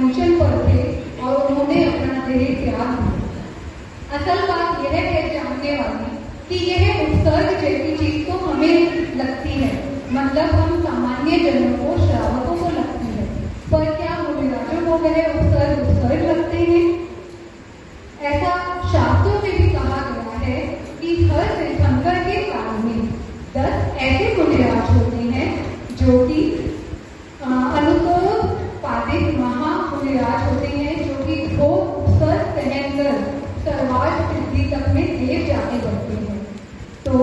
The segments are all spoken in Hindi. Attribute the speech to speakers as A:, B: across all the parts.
A: अनशन पर थे और उन्होंने अपना देह त्याग दिया। असल बात यह है जानने वाली कि यह उत्सर्ग जैसी चीज तो हमें लगती है, मतलब हम सामान्य जनों को, श्रावकों को लगती है, पर क्या मुनिराजों को वह उत्सर्ग लगते हैं? ऐसा शास्त्रों में भी कहा गया है कि हर तीर्थंकर के काल में 10 ऐसे मुनिराज होते हैं जो कि अनुत्पादित महामुनिराज होते हैं, जो कि घोर उत्सर्ग सहनकर सर्वार्थ सिद्धि तक में देव जाने बढ़ते हैं। तो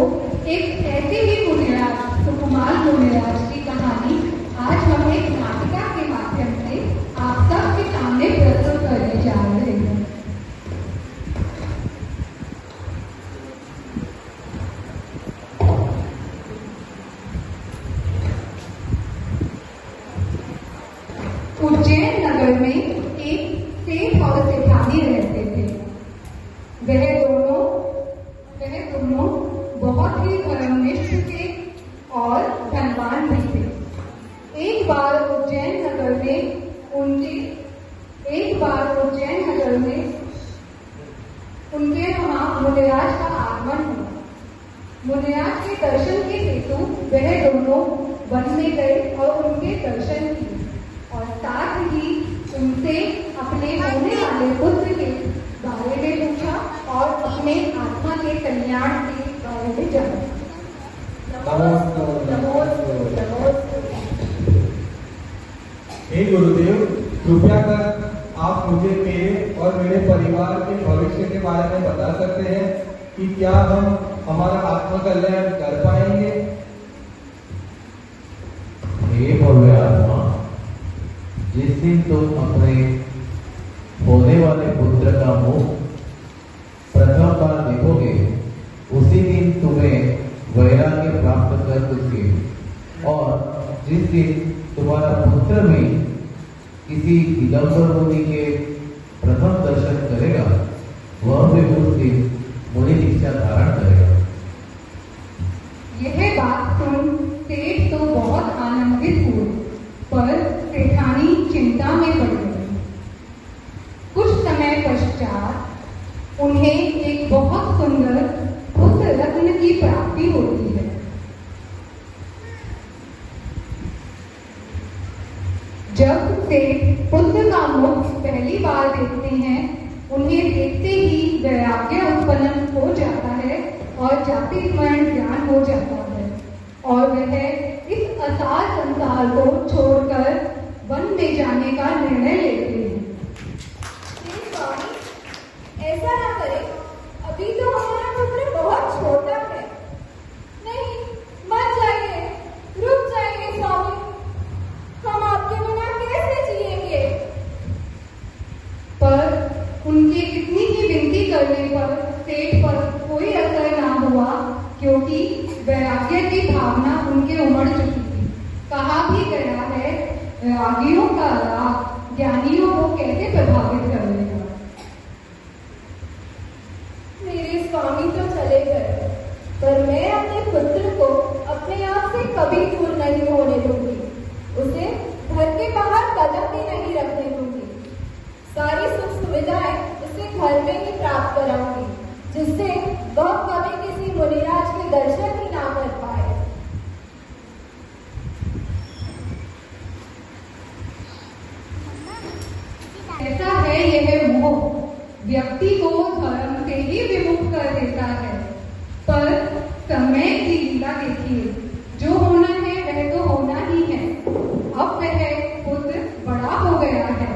A: एक ऐसे ही मुनिराज, सुकुमार मुनिराज की कहानी आज हम एक नाटिका के माध्यम से आप सबके सामने प्रस्तुत करने जा रहे हैं। उज्जैन नगर में एक सेठ और सेठानी रहते थे। वह दोनों बहुत ही धर्मनिष्ठ थे और धनवान भी थे। एक बार उज्जैन नगर में उनके वहां मुनिराज का आगमन हुआ। मुनिराज के दर्शन के हेतु वह दोनों वन में गए और उनके दर्शन किए और साथ ही उनसे अपने होने वाले पुत्र के बारे में पूछा और अपने आत्मा के कल्याण के बारे में जाना।
B: हे गुरुदेव, कृपया कर आप मुझे मेरे और मेरे परिवार के भविष्य के बारे में बता सकते हैं कि क्या हम हमारा आत्मा कल्याण कर पाएंगे?
C: हे भव्य आत्मा, जिस दिन तुम अपने होने वाले पुत्र का मुख प्रथम बार देखोगे, उसी दिन तुम्हें वैराग्य प्राप्त कर दोगे और जिस दिन तुम्हारा पुत्र भी किसी दिगंबर मुनि के प्रथम दर्शन करेगा, वह भी उस दिन मुनि दीक्षा धारण करेगा।
A: यह बात सुन सेठ तो बहुत आनंदित हुए, पर सेठानी चिंता में पड़ गई। कुछ समय पश्चात उन्हें एक बहुत सुंदर पुत्र रत्न की प्राप्ति होती है। जब सेठ पुत्र का मुख पहली बार देखते हैं, उन्हें देखते ही वैराग्य उत्पन्न हो जाता है और जाति स्मरण ज्ञान हो जाता है और वह इस असार संसार को छोड़कर वन में जाने का निर्णय लेते हैं।
D: ऐसा ना करें, अभी तो हमारा पुत्र बहुत छोटा है। नहीं, मत जाइए, रुक जाइए स्वामी, हम आपके बिना कैसे जिएंगे?
A: पर उनके कितनी ही विनती करने पर सेठ पर कोई असर ना हुआ, क्योंकि वैराग्य की भावना उनके उमड़ चुकी थी। कहा भी गया है, वैरागियों का राग ज्ञानियों को कैसे प्रभावित करेगा।
D: मेरे स्वामी तो चले गए, पर मैं अपने पुत्र को अपने आप से कभी दूर नहीं होने दूंगी। उसे घर के बाहर कदम भी नहीं रखने दूंगी। सारी सुख सुविधाएं उसे घर में ही प्राप्त कराऊंगी, जिससे वह कभी किसी मुनिराज के दर्शन ही ना कर पाए।
A: ऐसा है यह मोह, व्यक्ति को धर्म से ही विमुख कर देता है। पर समय की लीला देखिए, जो होना है वह तो होना ही है। अब वह पुत्र बड़ा हो गया है,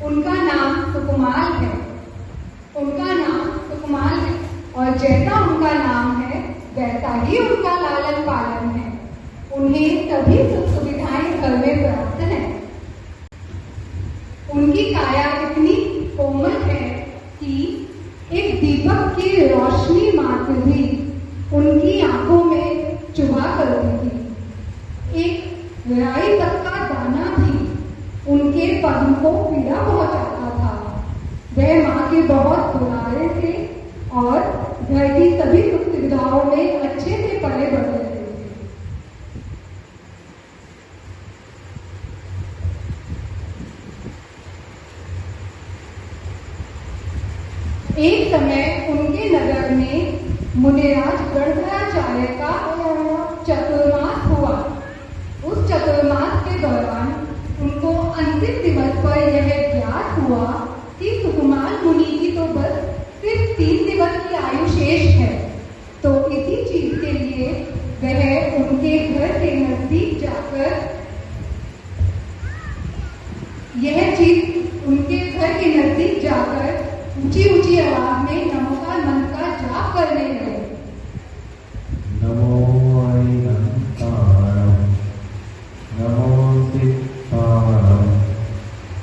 A: उनका नाम सुकुमार है, और जैसा उनका नाम है वैसा ही उनका लालन पालन है। उन्हें सभी सुख सुविधाएं घर में प्राप्त है। उनकी काया इतनी कोमल है कि एक दीपक की रोशनी मात्र भी उनकी आंखों में चुभा करती थी। एक राई तक का दाना भी उनके पद्म को पीड़ा पहुंचाता था। वह माँ के बहुत दुलारे थे और घर की सभी सुख सुविधाओं में अच्छे से पले बढ़े थे। एक समय उनके नगर में मुनिराज गणधराचार्य का चतुर्मास हुआ। उस चतुर्मास के दौरान उनको अंतिम दिवस पर यह ज्ञात हुआ कि सुकुमार मुनि की तो बस सिर्फ 3 दिवस की आयु शेष है। तो इसी चीज के लिए वह उनके घर के नजदीक जाकर ऊंची ऊंची आवाज में नमोकार मंत्र का जाप करने लगे।
C: नमो अरिहंतारं, नमो सिद्धारं,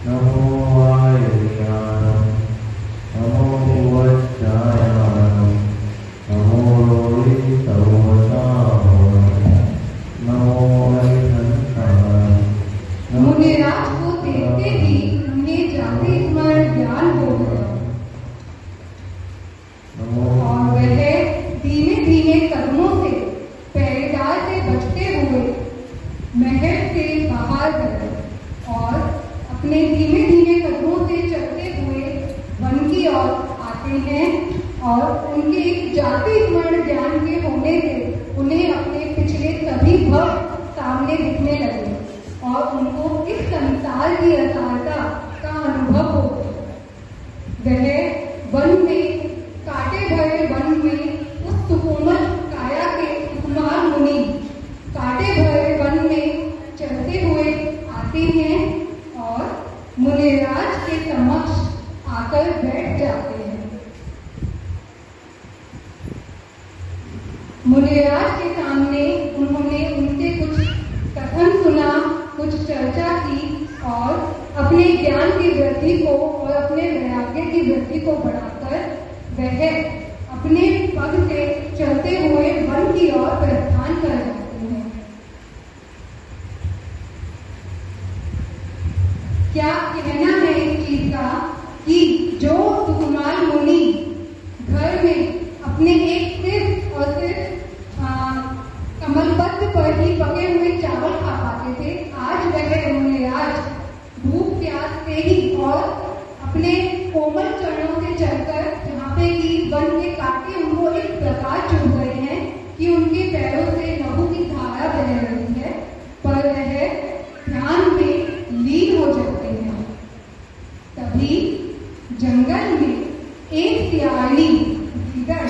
C: नमो वायुयानं, नमो वज्रायानं, नमो रोहितवसानं, नमो अरिहंतारं।
A: मुनिराज को देखते ही उन्हें जाति स्मरण ज्ञान हो गया और वह धीमे धीमे कदमों से पहरेदार से बचते हुए महल से बाहर गए और अपने धीमे धीमे कदमों से चलते हुए वन की ओर आते हैं और उनके जाति स्मरण ज्ञान के होने से उन्हें अपने पिछले सभी भक्त सामने दिखने लगे और उनको इस संसार की असारता का अनुभव हो गया। वह वन में काटे भरे वन में उस सुकोमल काया के सुकुमार मुनि काटे भरे वन में चलते हुए आते हैं और मुनिराज के समक्ष आकर बैठ जाते हैं। मुनिराज के सामने उन्होंने उनसे कुछ कथन सुना, कुछ चर्चा की और अपने ज्ञान की वृद्धि को और अपने वैराग्य की वृद्धि को बढ़ाकर वह अपने पग से चलते हुए वन की ओर प्रस्थान कर जाते हैं। क्या कहना है इस चीज का कि जो सुकुमार मुनि घर में अपने एक सिर्फ और सिर्फ कमलपत्र पर ही पके हुए चावल खा पाते थे, आज वह मुनिराज भूख प्यास से ही और अपने कोमल चरणों से चलकर जहाँ पे कि वन के कांटे उनको इस प्रकार चुभ गए हैं कि उनके पैरों से लहू की धारा बह रही है, पर वह ध्यान में लीन हो जाते हैं। तभी जंगल में एक सियाली गीदड़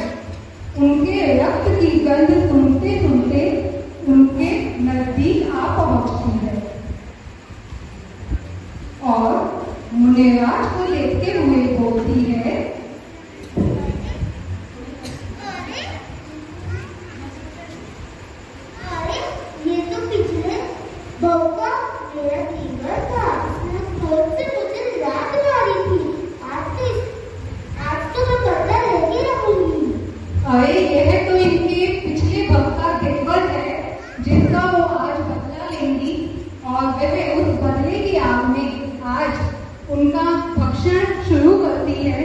A: उनके रक्त की गंध सुनते सुनते उनके नजदीक आ पहुंचती है और मुनिराज को देखते हुए बोलती है,
E: ये तो पिछले बहू का मेरा फीवर था, फोन से मुझे रात मारी थी। आज तो मैं पर्दा लेके रहूंगी।
A: अरे यह तो इनके पिछले भक्त का देवर है जिसका वो आज बदला लेंगी और वह उस बदले की आग में आज उनका भक्षण शुरू करती है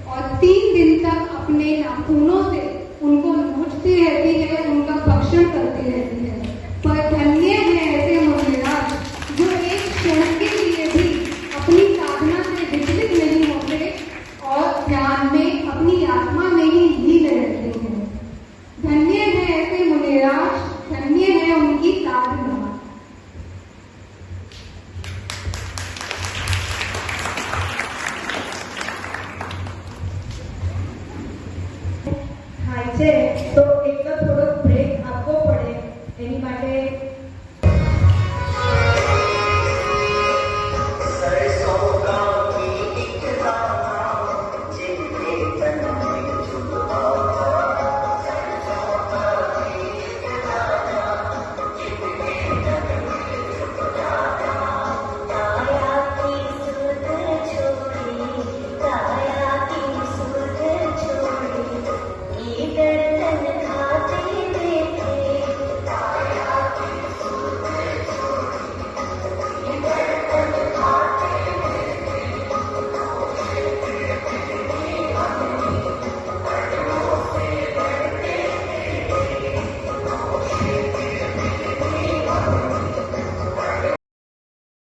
A: और 3 दिन तक अपने नाखूनों से उनको नोचती रहती है, उनका भक्षण करती रहती है। पर धन्य है ऐसे मुनिराज जो एक क्षण के लिए भी अपनी साधना से विचलित नहीं होते और ध्यान में अपनी आत्मा में ही लीन रहते हैं। धन्य है ऐसे मुनिराज, धन्य है उनकी साधना।
E: खायचे तो